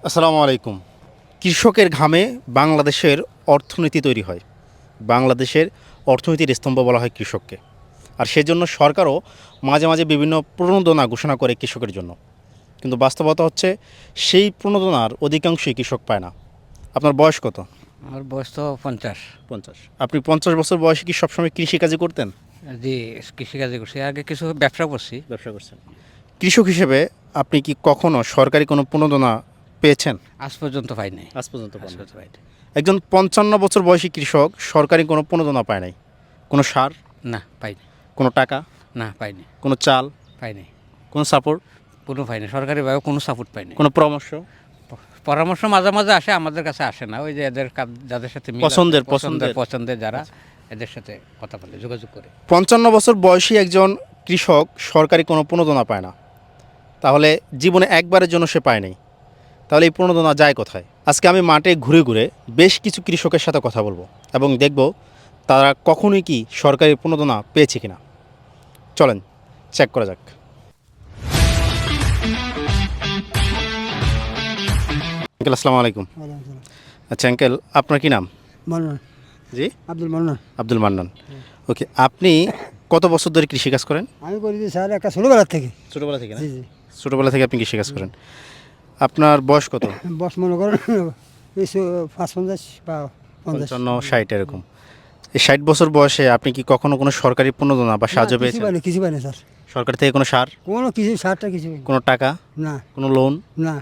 আসসালামু আলাইকুম। কৃষকের ঘামে বাংলাদেশের অর্থনীতি তৈরি হয়। বাংলাদেশের অর্থনীতির স্তম্ভ বলা হয় কৃষককে। আর সেজন্য সরকারও মাঝে মাঝে বিভিন্ন প্রণোদনা ঘোষণা করে কৃষকের জন্য। কিন্তু বাস্তবতা হচ্ছে সেই প্রণোদনার অধিকাংশই কৃষক পায় না। আপনার বয়স কত? আমার বয়স তো 50। 50। আপনি 50 বছর বয়সে কি সবসময় কৃষিকাজই করতেন? জি, কৃষিকাজে করছি, আগে কিছু ব্যবসা করছি। ব্যবসা করছেন। কৃষক হিসেবে আপনি কি কখনো সরকারি কোনো প্রণোদনা পেয়েছেন? আজ পর্যন্ত পাই নাই। আজ পর্যন্ত আজ পাননি। পর্যন্ত পাই নাই। একজন 55 বছর বয়সী কৃষক সরকারি কোনো প্রণোদনা পায় নাই। কোনো সার, না, পাই নাই। কোনো টাকা, না, পাই নাই। কোনো চাল, পাই নাই। কোনো সাপোর্ট, কোনো পাই নাই, সরকারিভাবে কোনো সাপোর্ট পাই নাই। কোনো পরামর্শ? পরামর্শ মাঝে মাঝে আসে, আমাদের কাছে আসে না। ওই যে এদের যাদের সাথে মিল আছে, পছন্দের যারা, এদের সাথে কথা বলে, যোগাযোগ করে। 55 বছর বয়সী একজন কৃষক সরকারি কোনো প্রণোদনা পায় না, তাহলে জীবনে একবারের জন্য সে পায় নাই, তাহলে এই প্রণোদনা যায় কোথায়? আজকে আমি মাঠে ঘুরে ঘুরে বেশ কিছু কৃষকের সাথে কথা বলবো এবং দেখব তারা কখনোই কি সরকারি প্রণোদনা পেয়েছে কিনা। চলেন চেক করা যাক। আঙ্কেল আসসালামু আলাইকুম। আচ্ছা আঙ্কেল, আপনার কি নাম? মান্নান। জি, আব্দুল মান্নান। আব্দুল মান্নান। ওকে, আপনি কত বছর ধরে কৃষিকাজ করেন? আমি করি যে স্যার একটা ছোটোবেলার থেকে। ছোটোবেলা থেকে না? জি জি। ছোটোবেলা থেকে আপনি কৃষিকাজ করেন। আপনার বয়স কত? বস মনে করেন এই 55 বা 50। 55, 60 এরকম। এই 60 বছর বয়সে আপনি কি কখনো কোনো সরকারি প্রণোদনা বা সাহায্য পেয়েছেন? কিছু পাইনি স্যার। সরকার থেকে কোনো সার, কোনো কিছু সারটা কিছু পাইনি। কোনো টাকা, না কোনো লোন, না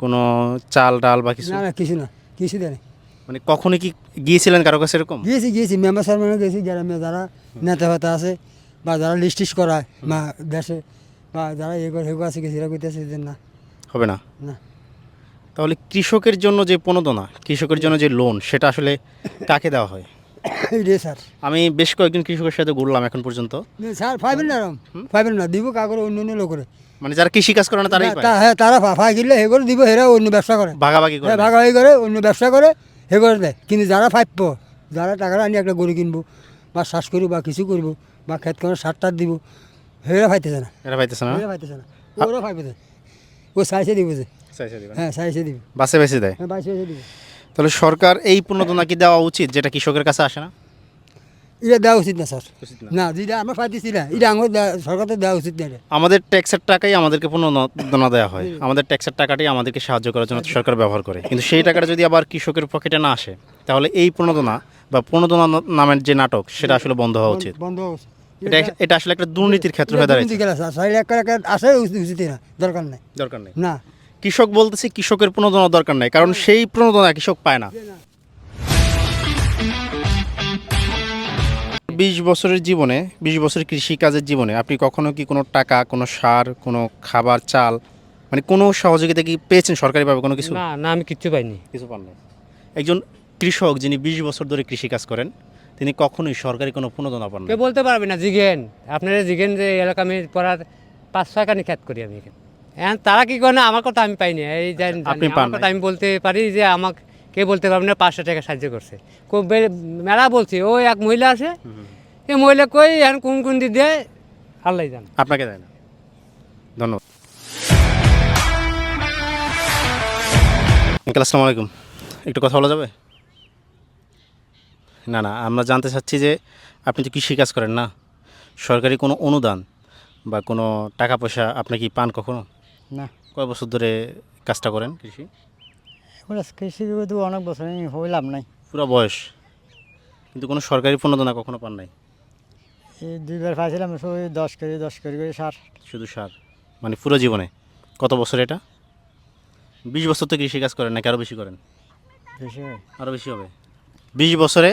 কোনো চাল ডাল বা কিছু? না না কিছু না, কিছু দেয়নি। মানে কখনো কি গিয়েছিলেন কারো কাছে এরকম? গিয়েছি মেম্বার স্যার মানে গেছি, গ্রামে যারা নেতা ফাতা আছে বা যারা লিস্টিস করায় বা দেশে বা যারা হেগো আছে গেছি, এরা কইতেছে যে না হবে না। না। তাহলে কৃষকের জন্য যে প্রণোদনা, কৃষকের জন্য যে লোন, সেটা আসলে কাকে দেওয়া হয়? এই রে স্যার। আমি বেশ কয়েকজন কৃষকের সাথে ঘুরলাম এখন পর্যন্ত। স্যার পাইবেন না, পাইবেন না, দিব কাগরে অন্য অন্য লোকের। মানে যারা কৃষিকাজ করে না তারাই পায়? হ্যাঁ, তারা ফাই কিনলে হেগরে দিব, হেরা অন্য ব্যবসা করে, ভাগাভাগি করে? ভাগাভাগি করে অন্য ব্যবসা করে হেগরে দেয়। কিন্তু যারা ফাইপ, যারা টাকাটা আনি একটা গরু কিনবো বা শ্বাস করবো বা কিছু করবো বা খেত করে সার টার দিব, হেরা ফাইতেছে না। এরা পাইতেছে না? হেরা ফাইতেছে না, ওরা ফাইবে। ও সাইসে দিব যে, হ্যাঁ সাইসে দিব, বাসে বেশি দেয়? হ্যাঁ বাইসে দিব। তাহলে সরকার এই প্রণোদনা কি দেওয়া উচিত যেটা কৃষকের কাছে আসে না? এটা দেওয়া উচিত না স্যার। উচিত না। না, যেটা আমরা ফাইতেছি না, এটা আমার সরকার তো দেওয়া উচিত না। এটা আমাদের ট্যাক্সের টাকাই আমাদেরকে প্রণোদনা দেওয়া হয়, আমাদের ট্যাক্সের টাকাটাই আমাদেরকে সাহায্য করার জন্য সরকার ব্যবহার করে। কিন্তু সেই টাকাটা যদি আবার কৃষকের পকেটে না আসে, তাহলে এই প্রণোদনা বা প্রণোদনা নামের যে নাটক, সেটা আসলে বন্ধ হওয়া উচিত। বন্ধ হওয়া উচিত। এটা আসলে একটা দুর্নীতির ক্ষেত্র হয়ে দাঁড়াচ্ছে। আসে উচিত না, দরকার নাই। দরকার নেই। না, কৃষক বলতেছে কৃষকের প্রণোদনা দরকার নাই, কারণ সেই প্রণোদনা কৃষক পায় না। 20 বছরের জীবনে, 20 বছরের কৃষিকাজের জীবনে আপনি কখনো কি কোনো টাকা, কোনো সার, কোনো খাবার, চাল, মানে কোনো সহযোগিতা কি পেয়েছেন সরকারিভাবে কোনো কিছু? না না, আমি কিচ্ছু পাইনি। কিছু পান নাই। একজন কৃষক যিনি 20 বছর ধরে কৃষিকাজ করেন, তিনি কখনোই সরকারি কোনো প্রণোদনা পান না। কেউ বলতে পারবে না, জিগেন আপনারা জিগেন যে এই এলাকা আমি পড়ার 5-6 কানি খ্যাত করি আমি এখানে। এখন তারা কি করে না, আমার কথা আমি পাইনি। এই জানি, আপনি আমার পান কথা নাই। আমি বলতে পারি যে আমাকে কে বলতে পারবে না 500 টাকা সাহায্য করছে। খুব মেলা বলছি, ও এক মহিলা আছে, এই মহিলা কই এখন কোন দিক দিয়ে আল্লাহ জান। আপনাকে দেয় না? ধন্যবাদ। আঙ্কেল আসসালামু আলাইকুম। একটু কথা বলা যাবে? না না, আমরা জানতে চাচ্ছি যে আপনি তো কৃষিকাজ করেন না, সরকারি কোনো অনুদান বা কোনো টাকা পয়সা আপনি কি পান কখনো? না। কয় বছর ধরে কাজটা করেন কৃষি? এখন কৃষি তো অনেক বছর হইলাম নাই। পুরো বয়স, কিন্তু কোনো সরকারি প্রণোদনা কখনো পান নাই? এই 2বার পাইছিলাম, 10 কেজি করে সার। শুধু সার? মানে পুরো জীবনে কত বছর এটা? 20 বছর তো কৃষিকাজ করেন নাকি আরও বেশি করেন? বেশি হয়। আরও বেশি হবে। 20 বছরে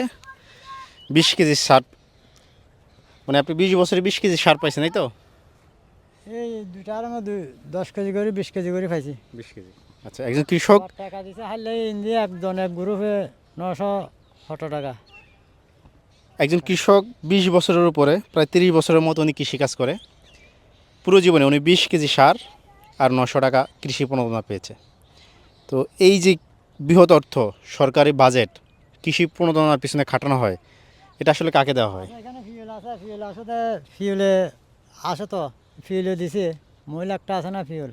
20 কেজি সার, মানে আপনি 20 বছরে 20 কেজি সার পাইছেন, তাই তো? এই দুইটা আর 10 কেজি করে 20 কেজি করে পাইছি। 20 কেজি। আচ্ছা, একজন কৃষক টাকা দিছে হারলে ইন্ডিয়া একজন এক গ্রুপে 970 টাকা। একজন কৃষক 20 বছরের উপরে প্রায় 30 বছরের মতো উনি কৃষিকাজ করে। পুরো জীবনে উনি 20 কেজি সার আর 900 টাকা কৃষি প্রণোদনা পেয়েছে। তো এই যে বৃহৎ অর্থ সরকারি বাজেট কৃষি প্রণোদনার পিছনে খাটানো হয়, এটা আসলে কাকে দেওয়া হয়? এখানে ফিউলে আসে তো ফিউলে দিছে, মহিলা একটা আছে না ফিউল,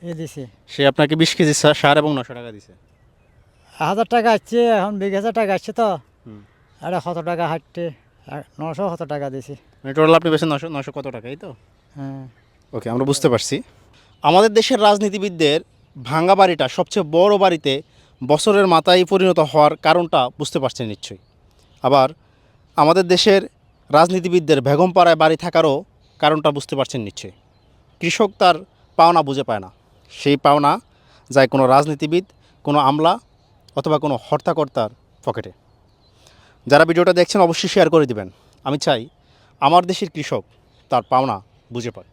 এ দিছে সে আপনাকে 20 কেজি সার এবং 900 টাকা দিছে। 1000 টাকা আসছে, এখন 20,000 টাকা আসছে তো হুম। আরে কত টাকা হাঁটতে 900 কত টাকা দিছি। মানে টোটাল আপনি বেছেন 900 কত টাকা, এই তো? হ্যাঁ ওকে, আমরা বুঝতে পারছি। আমাদের দেশের রাজনীতিবিদদের ভাঙ্গা বাড়িটা সবচেয়ে বড় বাড়িতে বছরের মাথায় পরিণত হওয়ার কারণটা বুঝতে পারছেন নিশ্চয়ই। আবার আমাদের দেশের রাজনীতিবিদদের বেগমপাড়ায় বাড়ি থাকারও কারণটা বুঝতে পারছেন নিশ্চয়ই। কৃষক তার পাওনা বুঝে পায় না, সেই পাওনা যায় কোনো রাজনীতিবিদ, কোনো আমলা অথবা কোনো হর্তাকর্তার পকেটে। যারা ভিডিওটা দেখছেন অবশ্যই শেয়ার করে দিবেন। আমি চাই আমার দেশের কৃষক তার পাওনা বুঝে পাক।